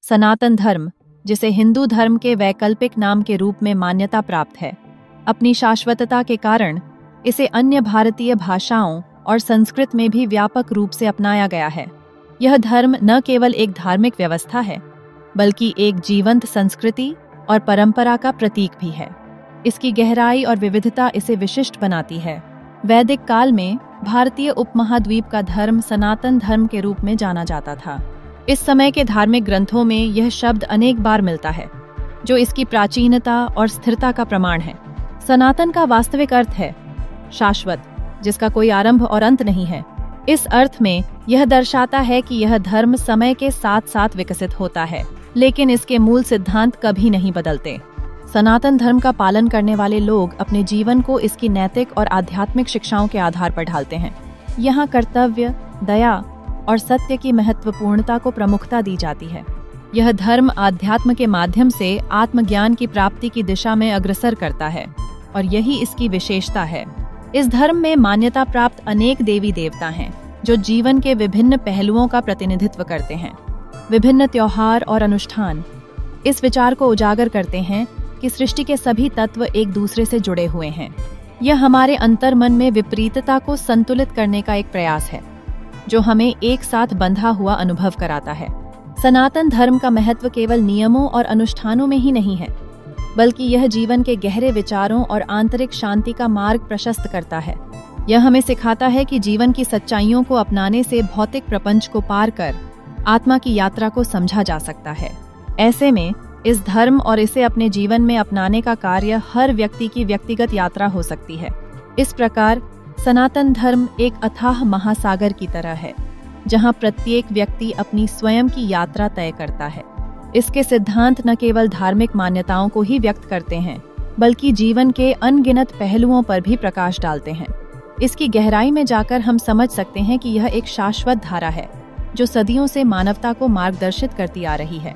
सनातन धर्म, जिसे हिंदू धर्म के वैकल्पिक नाम के रूप में मान्यता प्राप्त है, अपनी शाश्वतता के कारण इसे अन्य भारतीय भाषाओं और संस्कृत में भी व्यापक रूप से अपनाया गया है। यह धर्म न केवल एक धार्मिक व्यवस्था है, बल्कि एक जीवंत संस्कृति और परंपरा का प्रतीक भी है। इसकी गहराई और विविधता इसे विशिष्ट बनाती है। वैदिक काल में भारतीय उपमहाद्वीप का धर्म सनातन धर्म के रूप में जाना जाता था। इस समय के धार्मिक ग्रंथों में यह शब्द अनेक बार मिलता है, जो इसकी प्राचीनता और स्थिरता का प्रमाण है। सनातन का वास्तविक अर्थ है शाश्वत, जिसका कोई आरंभ और अंत नहीं है। इस अर्थ में यह दर्शाता है कि यह धर्म समय के साथ साथ विकसित होता है, लेकिन इसके मूल सिद्धांत कभी नहीं बदलते। सनातन धर्म का पालन करने वाले लोग अपने जीवन को इसकी नैतिक और आध्यात्मिक शिक्षाओं के आधार पर ढालते हैं। यहाँ कर्तव्य, दया और सत्य की महत्वपूर्णता को प्रमुखता दी जाती है। यह धर्म आध्यात्म के माध्यम से आत्मज्ञान की प्राप्ति की दिशा में अग्रसर करता है, और यही इसकी विशेषता है। इस धर्म में मान्यता प्राप्त अनेक देवी देवता हैं, जो जीवन के विभिन्न पहलुओं का प्रतिनिधित्व करते हैं। विभिन्न त्योहार और अनुष्ठान इस विचार को उजागर करते हैं कि सृष्टि के सभी तत्व एक दूसरे से जुड़े हुए हैं। यह हमारे अंतर्मन में विपरीतता को संतुलित करने का एक प्रयास है, जो हमें एक साथ बंधा हुआ अनुभव कराता है। सनातन धर्म का महत्व केवल नियमों और अनुष्ठानों में ही नहीं है, बल्कि यह जीवन के गहरे विचारों और आंतरिक शांति का मार्ग प्रशस्त करता है। यह हमें सिखाता है कि जीवन की सच्चाइयों को अपनाने से भौतिक प्रपंच को पार कर आत्मा की यात्रा को समझा जा सकता है। ऐसे में इस धर्म और इसे अपने जीवन में अपनाने का कार्य हर व्यक्ति की व्यक्तिगत यात्रा हो सकती है। इस प्रकार सनातन धर्म एक अथाह महासागर की तरह है, जहां प्रत्येक व्यक्ति अपनी स्वयं की यात्रा तय करता है। इसके सिद्धांत न केवल धार्मिक मान्यताओं को ही व्यक्त करते हैं, बल्कि जीवन के अनगिनत पहलुओं पर भी प्रकाश डालते हैं। इसकी गहराई में जाकर हम समझ सकते हैं कि यह एक शाश्वत धारा है, जो सदियों से मानवता को मार्गदर्शित करती आ रही है।